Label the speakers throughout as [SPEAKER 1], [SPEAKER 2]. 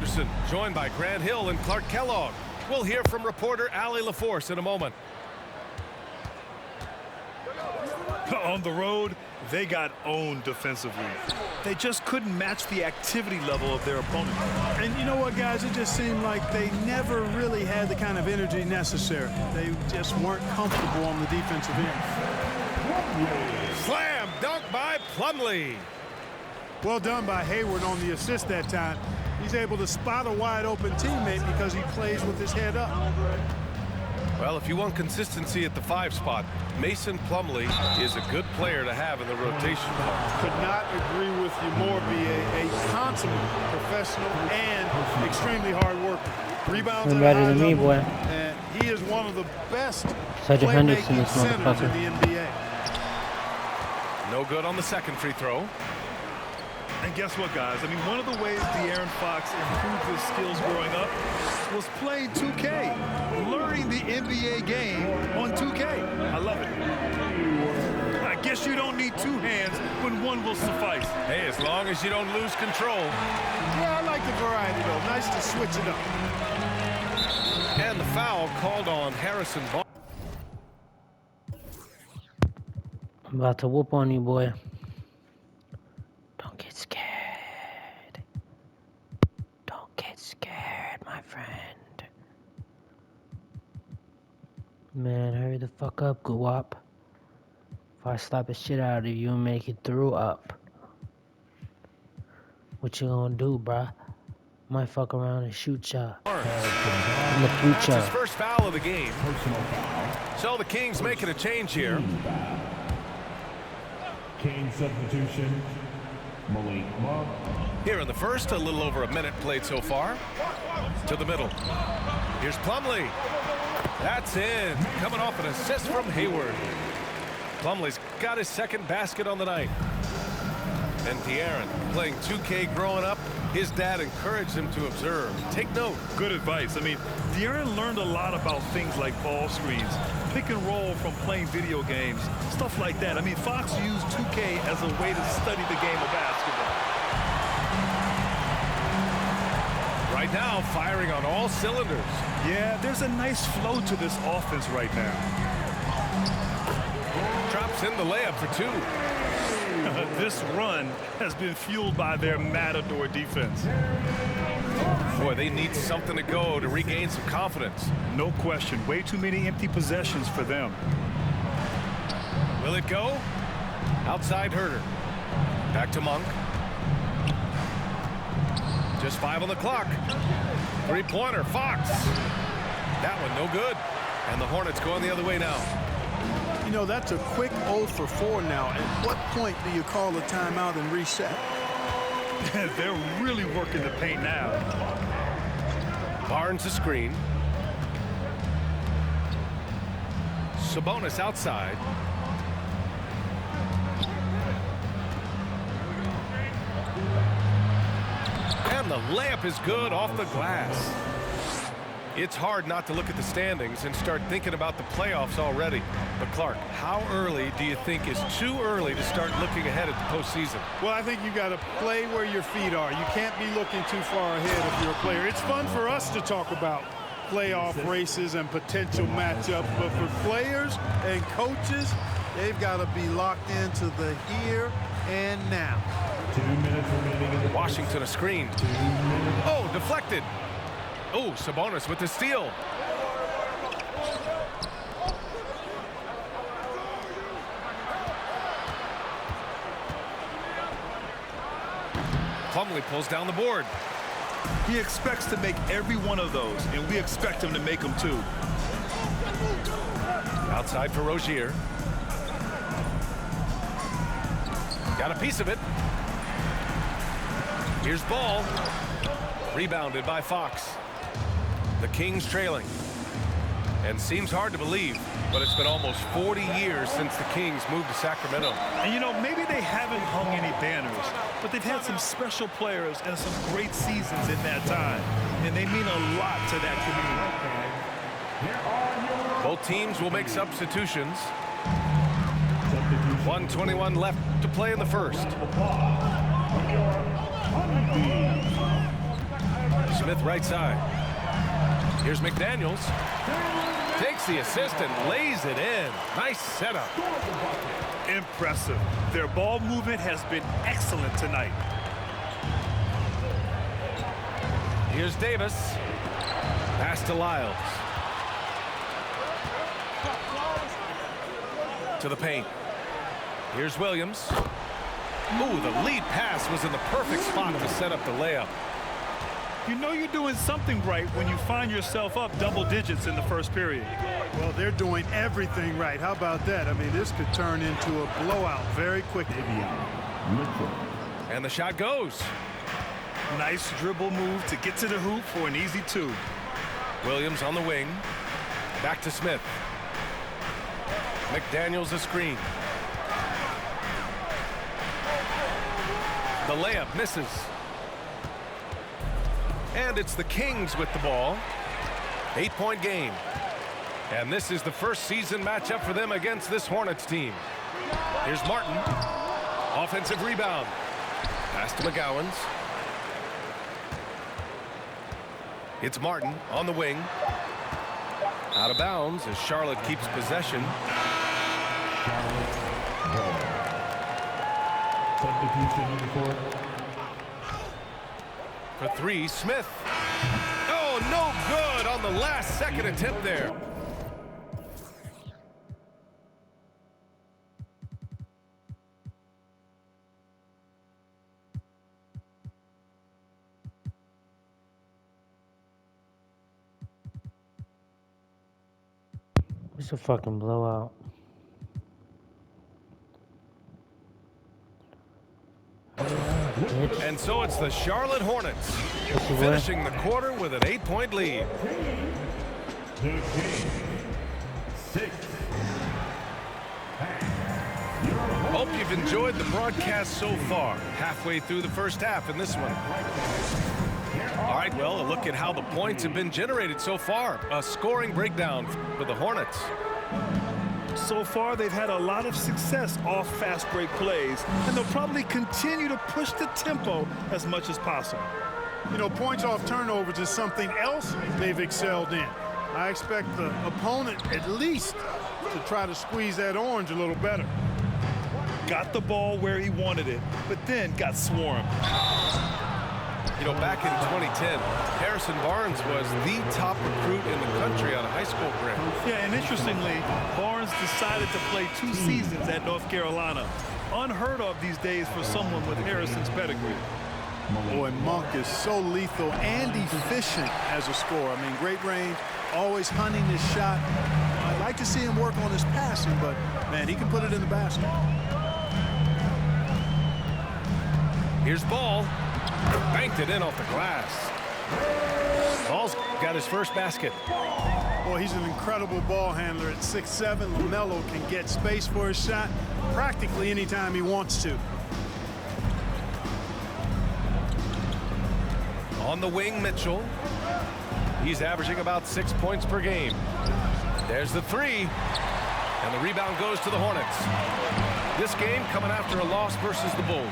[SPEAKER 1] Anderson, joined by Grant Hill and Clark Kellogg. We'll hear from reporter Allie LaForce in a moment.
[SPEAKER 2] On the road, they got owned defensively. They just couldn't match the activity level of their opponent.
[SPEAKER 3] And you know what, guys? It just seemed like they never really had the kind of energy necessary. They just weren't comfortable on the defensive end.
[SPEAKER 1] Slam dunk by Plumlee.
[SPEAKER 3] Well done by Hayward on the assist that time. He's able to spot a wide open teammate because he plays with his head up.
[SPEAKER 1] Well, if you want consistency at the 5 spot, Mason Plumlee is a good player to have in the rotation.
[SPEAKER 3] Could not agree with you more, B.A. A consummate professional and extremely hard worker. Rebounds at a high level, boy. And he is one of the best playmaking centers in the NBA.
[SPEAKER 1] No good on the second free throw.
[SPEAKER 2] And guess what, guys? I mean, one of the ways De'Aaron Fox improved his skills growing up was playing 2K, learning the NBA game on 2K. I love it. I guess you don't need 2 hands when one will suffice.
[SPEAKER 1] Hey, as long as you don't lose control.
[SPEAKER 3] Yeah, I like the variety, though. Nice to switch it up.
[SPEAKER 1] And the foul called on Harrison Barnes.
[SPEAKER 4] I'm about to whoop on you, boy. Don't get scared. Don't get scared, my friend. Man, hurry the fuck up, Guwap. If I slap the shit out of you and make it through up. What you gonna do, bruh? Might fuck around and shoot ya. In the future.
[SPEAKER 1] That's his first foul of the game. So the Kings making a change here.
[SPEAKER 5] Kane substitution, Malik Monk.
[SPEAKER 1] Here in the first, a little over a minute played so far. To the middle. Here's Plumlee. That's in. Coming off an assist from Hayward. Plumlee's got his second basket on the night. And De'Aaron, playing 2K growing up, his dad encouraged him to observe. Take note.
[SPEAKER 2] Good advice. I mean, De'Aaron learned a lot about things like ball screens, pick and roll from playing video games, stuff like that. I mean, Fox used 2K as a way to study the game of basketball.
[SPEAKER 1] Right now, firing on all cylinders.
[SPEAKER 2] Yeah, there's a nice flow to this offense right now.
[SPEAKER 1] Drops in the layup for 2.
[SPEAKER 2] This run has been fueled by their matador defense.
[SPEAKER 1] Boy, they need something to go to regain some confidence.
[SPEAKER 2] No question. Way too many empty possessions for them.
[SPEAKER 1] Will it go? Outside Herter. Back to Monk. Just 5 on the clock. 3-pointer, Fox. That one no good. And the Hornets going the other way now.
[SPEAKER 3] You know, that's a quick 0 for 4 now. At what point do you call a timeout and reset?
[SPEAKER 2] They're really working the paint now.
[SPEAKER 1] Barnes a screen. Sabonis outside. And the layup is good off the glass. It's hard not to look at the standings and start thinking about the playoffs already. But Clark, how early do you think is too early to start looking ahead at the postseason?
[SPEAKER 3] Well, I think you got to play where your feet are. You can't be looking too far ahead if you're a player. It's fun for us to talk about playoff races and potential matchups, but for players and coaches, they've got to be locked into the here and now.
[SPEAKER 5] 2 minutes remaining in the
[SPEAKER 1] Washington a screen. Oh, deflected. Oh, Sabonis with the steal. Plumlee pulls down the board.
[SPEAKER 2] He expects to make every one of those, and we expect him to make them too.
[SPEAKER 1] Outside for Rozier. Got a piece of it. Here's Ball. Rebounded by Fox. The Kings trailing. And seems hard to believe, but it's been almost 40 years since the Kings moved to Sacramento.
[SPEAKER 2] And you know, maybe they haven't hung any banners, but they've had some special players and some great seasons in that time. And they mean a lot to that community.
[SPEAKER 1] Both teams will make substitutions. 1:21 left to play in the first. Smith right side. Here's McDaniels. Takes the assist and lays it in. Nice setup.
[SPEAKER 2] Impressive. Their ball movement has been excellent tonight.
[SPEAKER 1] Here's Davis. Pass to Lyles. To the paint. Here's Williams. Ooh, the lead pass was in the perfect spot to set up the layup.
[SPEAKER 2] You know you're doing something right when you find yourself up double digits in the first period.
[SPEAKER 3] Well, they're doing everything right. How about that? I mean, this could turn into a blowout very quickly.
[SPEAKER 1] And the shot goes.
[SPEAKER 2] Nice dribble move to get to the hoop for an easy two.
[SPEAKER 1] Williams on the wing. Back to Smith. McDaniels a screen. The layup misses. And it's the Kings with the ball. 8-point game. And this is the first season matchup for them against this Hornets team. Here's Martin. Offensive rebound. Pass to McGowan's. It's Martin on the wing. Out of bounds as Charlotte keeps possession.
[SPEAKER 5] Substitution on the court.
[SPEAKER 1] For three, Smith. Oh, no good on the last second attempt there.
[SPEAKER 4] It's a fucking blowout.
[SPEAKER 1] And so it's the Charlotte Hornets finishing the quarter with an 8-point lead.
[SPEAKER 5] The Kings, 6.
[SPEAKER 1] Hope you've enjoyed the broadcast so far. Halfway through the first half in this one. All right, well, a look at how the points have been generated so far. A scoring breakdown for the Hornets.
[SPEAKER 2] So far, they've had a lot of success off fast break plays, and they'll probably continue to push the tempo as much as possible.
[SPEAKER 3] You know, points off turnovers is something else they've excelled in. I expect the opponent at least to try to squeeze that orange a little better.
[SPEAKER 2] Got the ball where he wanted it, but then got swarmed.
[SPEAKER 1] You know, back in 2010, Harrison Barnes was the top recruit in the country on a high school grade.
[SPEAKER 2] Yeah, and interestingly, Barnes decided to play 2 seasons at North Carolina. Unheard of these days for someone with Harrison's pedigree.
[SPEAKER 3] Boy, Monk is so lethal and efficient as a scorer. I mean, great range, always hunting his shot. I'd like to see him work on his passing, but, man, he can put it in the basket.
[SPEAKER 1] Here's Ball. Banked it in off the glass. Ball's got his first basket.
[SPEAKER 3] Boy, he's an incredible ball handler at 6'7". LaMelo can get space for his shot practically anytime he wants to.
[SPEAKER 1] On the wing, Mitchell. He's averaging about 6 points per game. There's the three. And the rebound goes to the Hornets. This game coming after a loss versus the Bulls.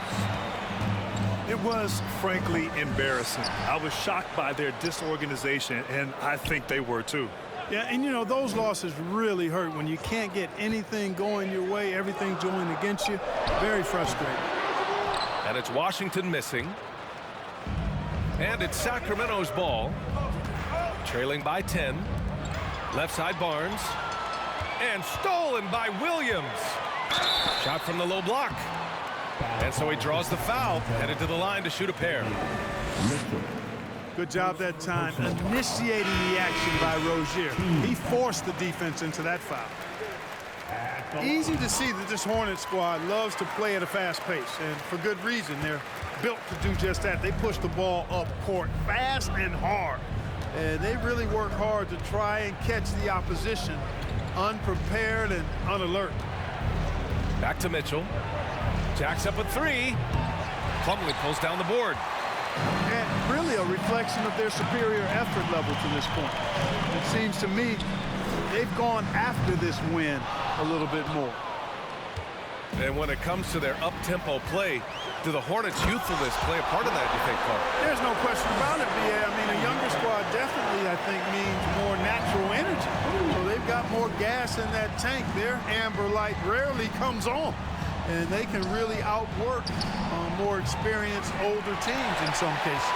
[SPEAKER 2] It was, frankly, embarrassing. I was shocked by their disorganization, and I think they were too.
[SPEAKER 3] Yeah, and you know, those losses really hurt when you can't get anything going your way, everything's going against you. Very frustrating.
[SPEAKER 1] And it's Washington missing. And it's Sacramento's ball. Trailing by 10. Left side Barnes. And stolen by Williams. Shot from the low block. And so he draws the foul, headed to the line to shoot a pair.
[SPEAKER 3] Good job that time initiating the action by Rozier. He forced the defense into that foul. Easy to see that this Hornets squad loves to play at a fast pace, and for good reason. They're built to do just that. They push the ball up court fast and hard. And they really work hard to try and catch the opposition unprepared and unalert.
[SPEAKER 1] Back to Mitchell. Jacks up a three. Plumlee pulls down the board.
[SPEAKER 3] And really a reflection of their superior effort level to this point. It seems to me they've gone after this win a little bit more.
[SPEAKER 1] And when it comes to their up-tempo play, do the Hornets' youthfulness play a part of that, you think, Clark?
[SPEAKER 3] There's no question about it, B.A. I mean, a gas in that tank, their amber light rarely comes on. And they can really outwork more experienced, older teams in some cases.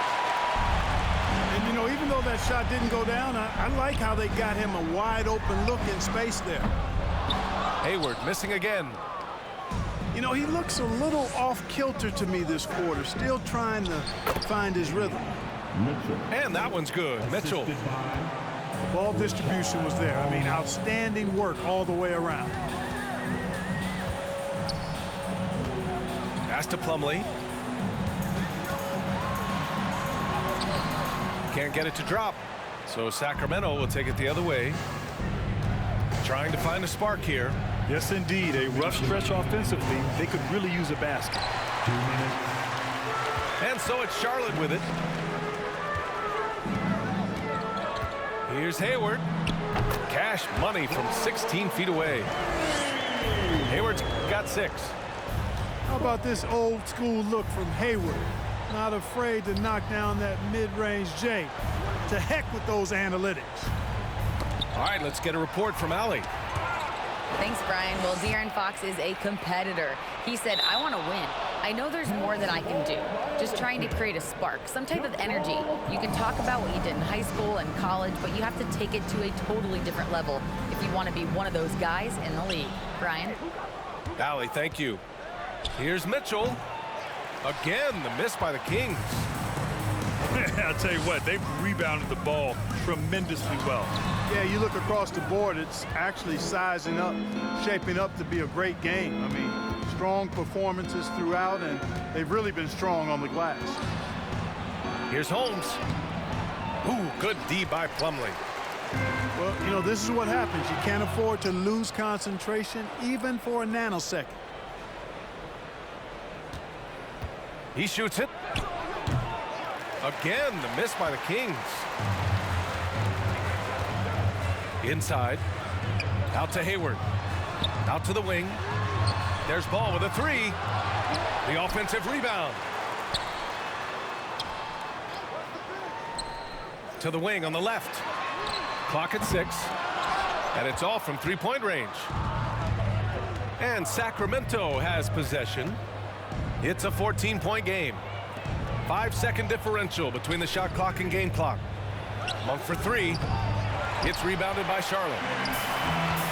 [SPEAKER 3] And, you know, even though that shot didn't go down, I like how they got him a wide open look in space there.
[SPEAKER 1] Hayward missing again.
[SPEAKER 3] You know, he looks a little off kilter to me this quarter, still trying to find his rhythm.
[SPEAKER 1] And that one's good. Mitchell.
[SPEAKER 3] The ball distribution was there. I mean, outstanding work all the way around.
[SPEAKER 1] Pass to Plumlee. Can't get it to drop. So Sacramento will take it the other way. Trying to find a spark here.
[SPEAKER 2] Yes, indeed. A rough stretch offensively. They could really use a basket.
[SPEAKER 5] 2 minutes.
[SPEAKER 1] And so it's Charlotte with it. Here's Hayward. Cash money from 16 feet away. Hayward's got 6.
[SPEAKER 3] How about this old school look from Hayward? Not afraid to knock down that mid-range J. To heck with those analytics.
[SPEAKER 1] All right, let's get a report from Allie.
[SPEAKER 6] Thanks, Brian. Well, De'Aaron Fox is a competitor. He said, I want to win. I know there's more that I can do. Just trying to create a spark, some type of energy. You can talk about what you did in high school and college, but you have to take it to a totally different level if you want to be one of those guys in the league. Brian?
[SPEAKER 1] Allie, thank you. Here's Mitchell. Again, the miss by the Kings.
[SPEAKER 2] I'll tell you what, they've rebounded the ball tremendously well.
[SPEAKER 3] Yeah, you look across the board, it's actually sizing up, shaping up to be a great game. I mean, strong performances throughout, and they've really been strong on the glass.
[SPEAKER 1] Here's Holmes. Ooh, good D by Plumlee.
[SPEAKER 3] Well, you know, this is what happens. You can't afford to lose concentration even for a nanosecond.
[SPEAKER 1] He shoots it. Again, the miss by the Kings. Inside. Out to Hayward. Out to the wing. There's Ball with a 3. The offensive rebound. To the wing on the left. Clock at 6. And it's off from 3-point range. And Sacramento has possession. It's a 14-point game. 5-second differential between the shot clock and game clock. Monk for 3. It's rebounded by Charlotte.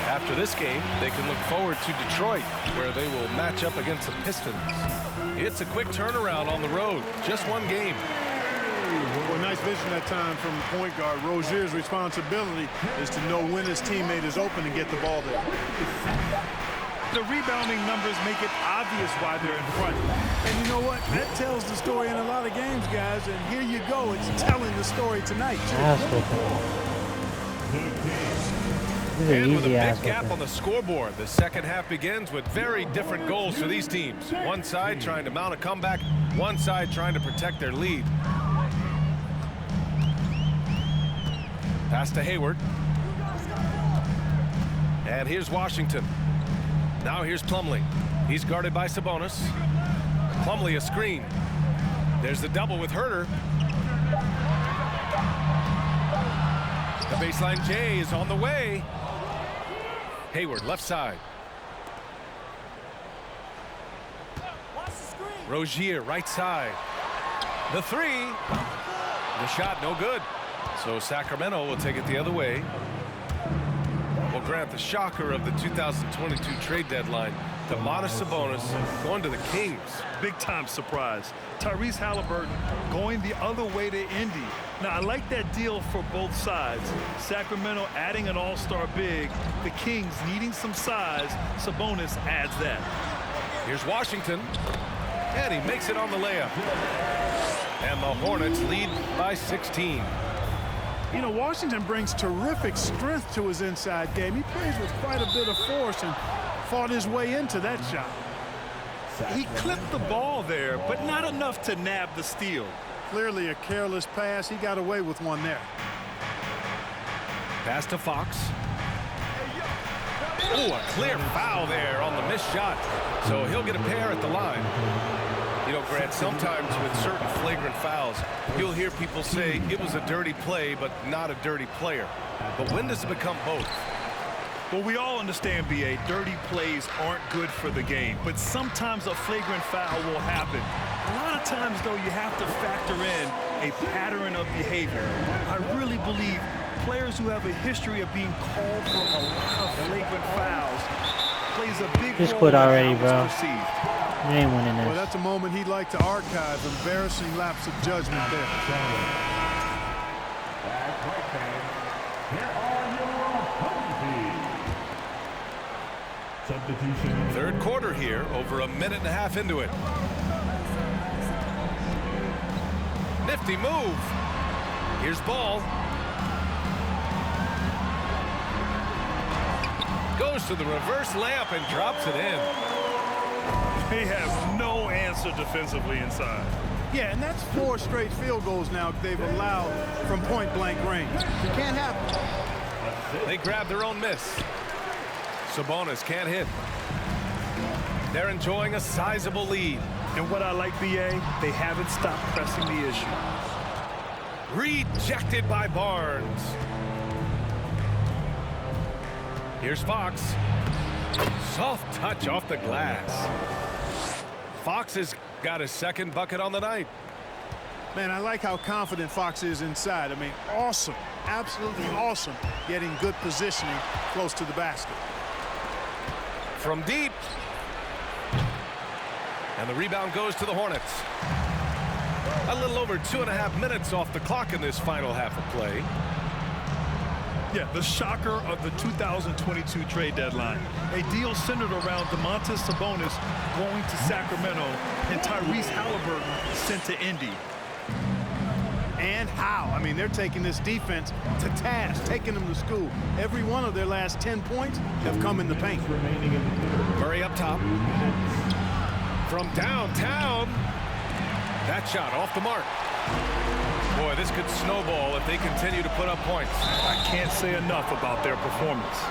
[SPEAKER 1] After this game, they can look forward to Detroit, where they will match up against the Pistons. It's a quick turnaround on the road. Just one game.
[SPEAKER 3] Well, nice vision that time from the point guard. Rozier's responsibility is to know when his teammate is open and get the ball there.
[SPEAKER 2] The rebounding numbers make it obvious why they're in front.
[SPEAKER 3] And you know what? That tells the story in a lot of games, guys. And here you go. It's telling the story tonight, too.
[SPEAKER 1] And with a big gap on the scoreboard, the second half begins with very different goals for these teams. One side trying to mount a comeback, one side trying to protect their lead. Pass to Hayward. And here's Washington. Now here's Plumlee. He's guarded by Sabonis. Plumlee a screen. There's the double with Herter. The baseline J is on the way. Hayward left side. Rozier right side. The 3. The shot no good. So Sacramento will take it the other way. We'll grant the shocker of the 2022 trade deadline. Domantas Sabonis going to the Kings.
[SPEAKER 2] Big time surprise. Tyrese Halliburton going the other way to Indy. Now, I like that deal for both sides. Sacramento adding an all-star big. The Kings needing some size. Sabonis adds that.
[SPEAKER 1] Here's Washington. And he makes it on the layup. And the Hornets lead by 16.
[SPEAKER 3] You know, Washington brings terrific strength to his inside game. He plays with quite a bit of force and fought his way into that shot.
[SPEAKER 2] He clipped the ball there, but not enough to nab the steal.
[SPEAKER 3] Clearly a careless pass. He got away with one there.
[SPEAKER 1] Pass to Fox. Oh, a clear foul there on the missed shot. So he'll get a pair at the line. You know, Grant, sometimes with certain flagrant fouls, you'll hear people say it was a dirty play, but not a dirty player. But when does it become both?
[SPEAKER 2] Well, we all understand, B.A., dirty plays aren't good for the game, but sometimes a flagrant foul will happen. A lot of times, though, you have to factor in a pattern of behavior. I really believe players who have a history of being called for a lot of flagrant fouls plays a big
[SPEAKER 4] Just
[SPEAKER 2] role
[SPEAKER 4] quit
[SPEAKER 2] in
[SPEAKER 4] already,
[SPEAKER 2] how
[SPEAKER 4] bro.
[SPEAKER 2] it's perceived.
[SPEAKER 4] You ain't winning this.
[SPEAKER 3] Well, that's a moment he'd like to archive. Embarrassing lapse of judgment there.
[SPEAKER 5] That's right, fans. Here are your opponents. Substitution.
[SPEAKER 1] Third quarter here, over a minute and a half into it. Nifty move. Here's ball. Goes to the reverse layup and drops it in.
[SPEAKER 2] They have no answer defensively inside.
[SPEAKER 3] Yeah, and that's 4 straight field goals now they've allowed from point-blank range. Can't happen.
[SPEAKER 1] They grab their own miss. Sabonis can't hit. They're enjoying a sizable lead.
[SPEAKER 2] And what I like, B.A., they haven't stopped pressing the issue.
[SPEAKER 1] Rejected by Barnes. Here's Fox. Soft touch off the glass. Fox has got his second bucket on the night.
[SPEAKER 3] Man, I like how confident Fox is inside. I mean, awesome. Absolutely awesome. Getting good positioning close to the basket.
[SPEAKER 1] From deep. And the rebound goes to the Hornets. A little over 2.5 minutes off the clock in this final half of play.
[SPEAKER 2] Yeah, the shocker of the 2022 trade deadline. A deal centered around Domantas Sabonis going to Sacramento and Tyrese Halliburton sent to Indy.
[SPEAKER 3] And how? I mean, they're taking this defense to task, taking them to school. Every one of their last 10 points have come in the paint.
[SPEAKER 1] Murray up top. From downtown. That shot off the mark. Boy, this could snowball if they continue to put up points.
[SPEAKER 2] I can't say enough about their performance.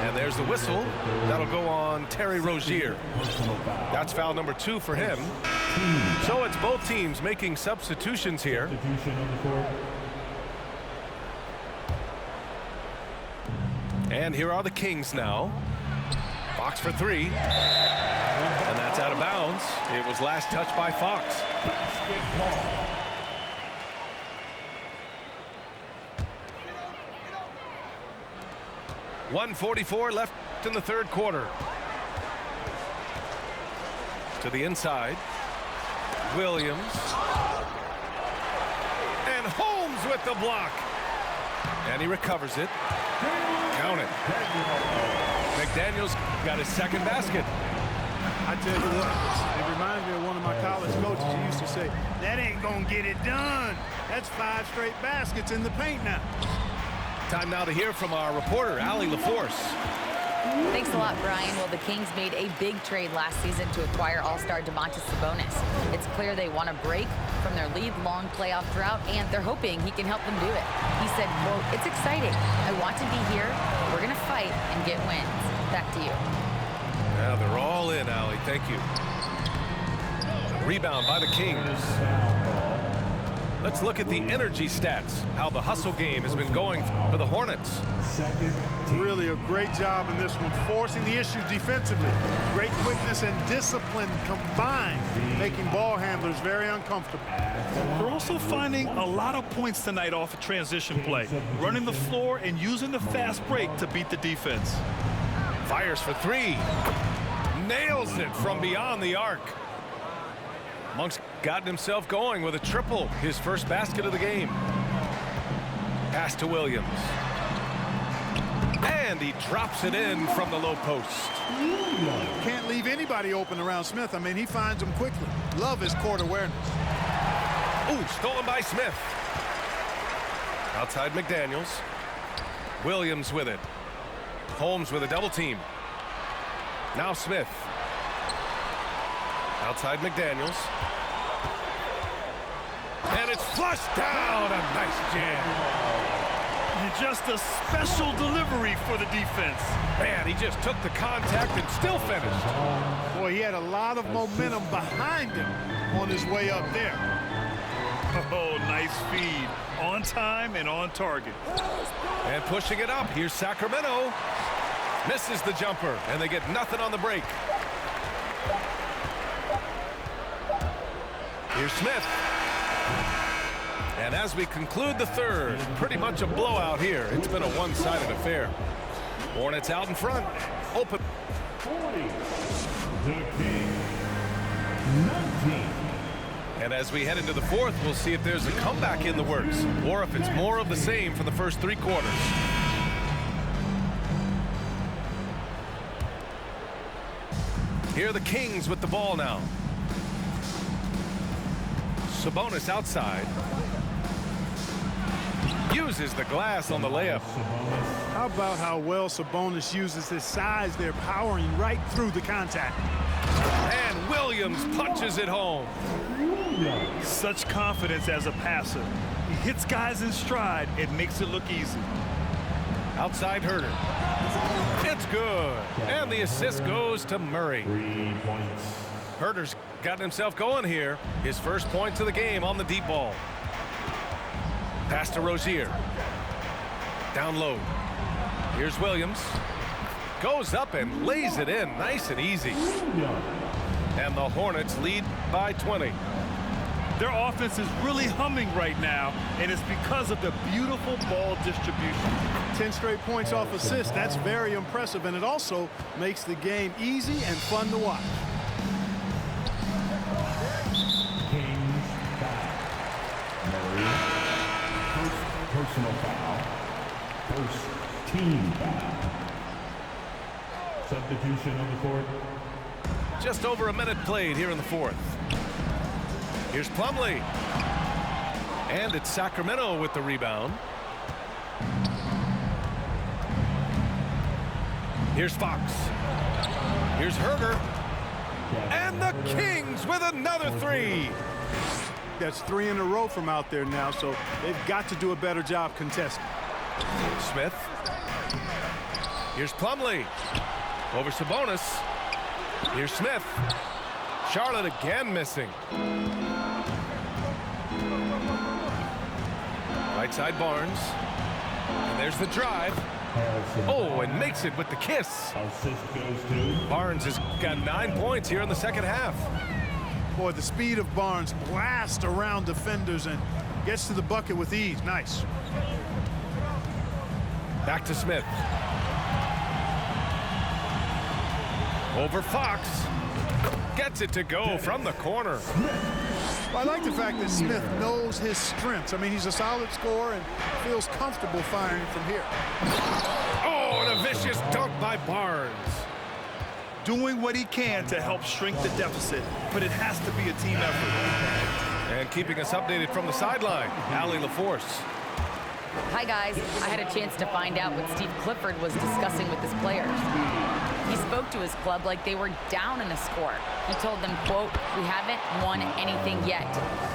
[SPEAKER 1] And there's the whistle. That'll go on Terry Rozier. That's foul number 2 for him. So it's both teams making substitutions here.
[SPEAKER 5] Substitution on the court.
[SPEAKER 1] And here are the Kings now. Fox for 3. And that's out of bounds. It was last touched by Fox. 1:44 left in the third quarter. To the inside. Williams. And Holmes with the block. And he recovers it. Count it. McDaniels got his second basket.
[SPEAKER 3] I tell you what, it reminds me of one of my college coaches who used to say, that ain't gonna get it done. That's 5 straight baskets in the paint now.
[SPEAKER 1] Time now to hear from our reporter, Allie LaForce.
[SPEAKER 6] Thanks a lot, Brian. Well, the Kings made a big trade last season to acquire all-star Domantas Sabonis. It's clear they want to break from their lead-long playoff drought, and they're hoping he can help them do it. He said, quote, "It's exciting. I want to be here. We're going to fight and get wins." Back to you.
[SPEAKER 1] Yeah, they're all in, Allie. Thank you. Rebound by the Kings. Let's look at the energy stats, how the hustle game has been going for the Hornets.
[SPEAKER 3] Really a great job in this one, forcing the issue defensively. Great quickness and discipline combined, making ball handlers very uncomfortable.
[SPEAKER 2] They're also finding a lot of points tonight off of transition play, running the floor and using the fast break to beat the defense.
[SPEAKER 1] Fires for 3. Nails it from beyond the arc. Monk's gotten himself going with a triple, his first basket of the game. Pass to Williams. And he drops it in from the low post.
[SPEAKER 3] Can't leave anybody open around Smith. I mean, he finds them quickly. Love his court awareness.
[SPEAKER 1] Ooh, stolen by Smith. Outside McDaniels. Williams with it. Holmes with a double team. Now Smith. Outside McDaniels. And it's flushed down. A nice jam.
[SPEAKER 2] And just a special delivery for the defense.
[SPEAKER 1] Man, he just took the contact and still finished.
[SPEAKER 3] Boy, he had a lot of momentum behind him on his way up there.
[SPEAKER 2] Oh, nice feed. On time and on target.
[SPEAKER 1] And pushing it up. Here's Sacramento. Misses the jumper, and they get nothing on the break. Here's Smith. And as we conclude the third, pretty much a blowout here. It's been a one-sided affair. Hornets out in front. Open.
[SPEAKER 5] 40. The Kings. 19.
[SPEAKER 1] And as we head into the fourth, we'll see if there's a comeback in the works or if it's more of the same for the first three quarters. Here are the Kings with the ball now. Sabonis outside. Uses the glass on the layup.
[SPEAKER 3] How about how well Sabonis uses his size there, powering right through the contact.
[SPEAKER 1] And Williams punches it home.
[SPEAKER 2] Such confidence as a passer. He hits guys in stride. It makes it look easy.
[SPEAKER 1] Outside Herter. It's good. And the assist goes to Murray.
[SPEAKER 5] 3 points.
[SPEAKER 1] Herter's gotten himself going here. His first points of the game on the deep ball. Pass to Rozier. Down low. Here's Williams. Goes up and lays it in nice and easy. And the Hornets lead by 20.
[SPEAKER 2] Their offense is really humming right now, and it's because of the beautiful ball distribution.
[SPEAKER 3] 10 straight points off assists. That's very impressive, and it also makes the game easy and fun to watch.
[SPEAKER 5] Kings foul. Murray. First personal foul. First team foul. Substitution on the court.
[SPEAKER 1] Just over a minute played here in the fourth. Here's Plumlee. And it's Sacramento with the rebound. Here's Fox. Here's Herter. And the Kings with another three.
[SPEAKER 3] That's 3 in a row from out there now, so they've got to do a better job contesting.
[SPEAKER 1] Smith. Here's Plumlee. Over Sabonis. Here's Smith. Charlotte again missing. Right side Barnes. And there's the drive. Oh, and makes it with the kiss.
[SPEAKER 5] Assist goes to
[SPEAKER 1] Barnes has got 9 points here in the second half.
[SPEAKER 3] Boy, the speed of Barnes blasts around defenders and gets to the bucket with ease. Nice.
[SPEAKER 1] Back to Smith. Over Fox. Gets it to go from the corner.
[SPEAKER 3] Well, I like the fact that Smith knows his strengths. I mean, he's a solid scorer and feels comfortable firing from here.
[SPEAKER 1] Oh, and a vicious dunk by Barnes.
[SPEAKER 2] Doing what he can to help shrink the deficit, but it has to be a team effort.
[SPEAKER 1] And keeping us updated from the sideline, Allie LaForce.
[SPEAKER 6] Hi, guys. I had a chance to find out what Steve Clifford was discussing with his players. He spoke to his club like they were down in a score. He told them, quote, "We haven't won anything yet.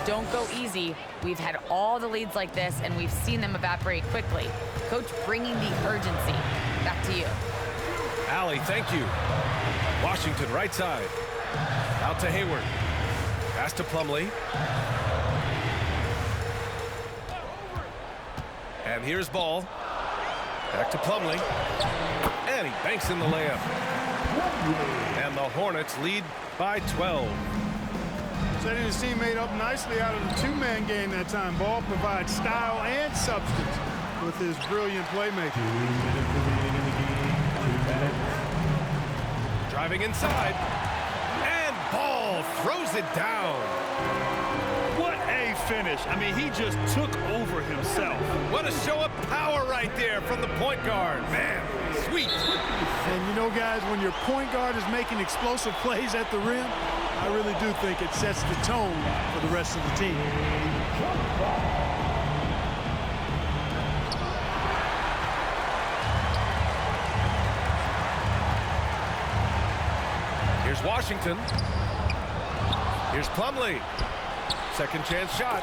[SPEAKER 6] Don't go easy. We've had all the leads like this, and we've seen them evaporate quickly." Coach bringing the urgency. Back to you.
[SPEAKER 1] Allie, thank you. Washington right side. Out to Hayward. Pass to Plumlee. And here's Ball. Back to Plumlee. And he banks in the layup. And the Hornets lead by 12.
[SPEAKER 3] Setting his teammate up nicely out of the two-man game that time. Ball provides style and substance with his brilliant playmaking.
[SPEAKER 5] 2 minutes remaining in the game. 2 minutes.
[SPEAKER 1] Driving inside. And Ball throws it down.
[SPEAKER 2] What a finish. I mean, he just took over himself.
[SPEAKER 1] What a show of power right there from the point guard. Man, sweet.
[SPEAKER 3] And you know, guys, when your point guard is making explosive plays at the rim, I really do think it sets the tone for the rest of the team.
[SPEAKER 1] Here's Washington. Here's Plumlee. Second chance shot.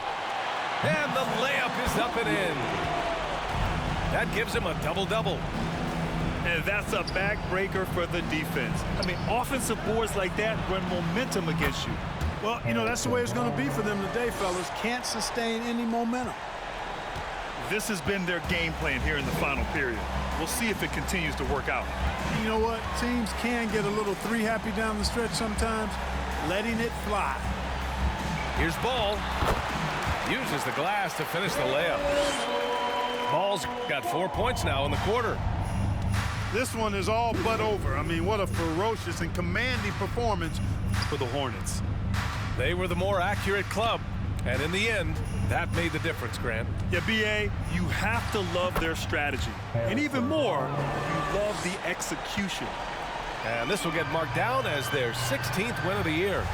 [SPEAKER 1] And the layup is up and in. That gives him a double-double.
[SPEAKER 2] And that's a backbreaker for the defense. I mean, offensive boards like that run momentum against you.
[SPEAKER 3] Well, you know, that's the way it's going to be for them today, fellas. Can't sustain any momentum.
[SPEAKER 2] This has been their game plan here in the final period. We'll see if it continues to work out.
[SPEAKER 3] You know what? Teams can get a little three-happy down the stretch sometimes, letting it fly.
[SPEAKER 1] Here's Ball. Uses the glass to finish the layup. Ball's got 4 points now in the quarter.
[SPEAKER 3] This one is all but over. I mean, what a ferocious and commanding performance for the Hornets.
[SPEAKER 1] They were the more accurate club, and in the end, that made the difference, Grant.
[SPEAKER 2] Yeah, B.A., you have to love their strategy. And even more, you love the execution.
[SPEAKER 1] And this will get marked down as their 16th win of the year.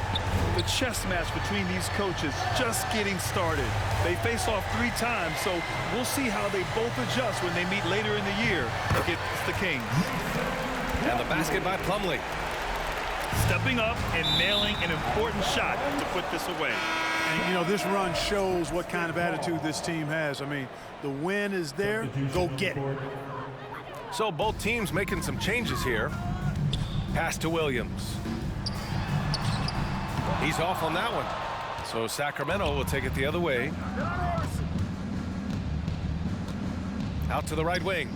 [SPEAKER 2] The chess match between these coaches just getting started. They face off 3 times, so we'll see how they both adjust when they meet later in the year against the Kings.
[SPEAKER 1] And the basket by Plumlee.
[SPEAKER 2] Stepping up and nailing an important shot to put this away.
[SPEAKER 3] And, you know, this run shows what kind of attitude this team has. I mean, the win is there. Go get it.
[SPEAKER 1] So both teams making some changes here. Pass to Williams. He's off on that one. So Sacramento will take it the other way. Out to the right wing.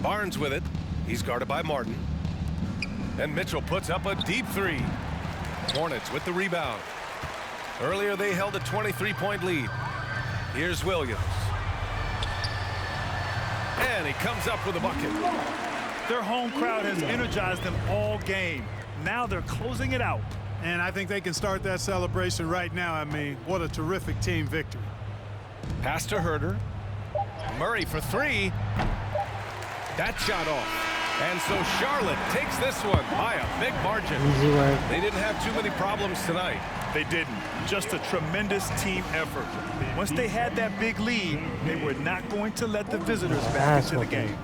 [SPEAKER 1] Barnes with it. He's guarded by Martin. And Mitchell puts up a deep 3. Hornets with the rebound. Earlier they held a 23-point lead. Here's Williams. And he comes up with a bucket.
[SPEAKER 2] Their home crowd has energized them all game. Now they're closing it out.
[SPEAKER 3] And I think they can start that celebration right now. I mean, what a terrific team victory.
[SPEAKER 1] Pass to Herter. Murray for 3. That shot off. And so Charlotte takes this one by a big margin.
[SPEAKER 4] Easy work.
[SPEAKER 1] They didn't have too many problems tonight.
[SPEAKER 2] They didn't. Just a tremendous team effort. Once they had that big lead, they were not going to let the visitors back into the game.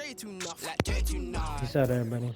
[SPEAKER 4] Peace out, everybody.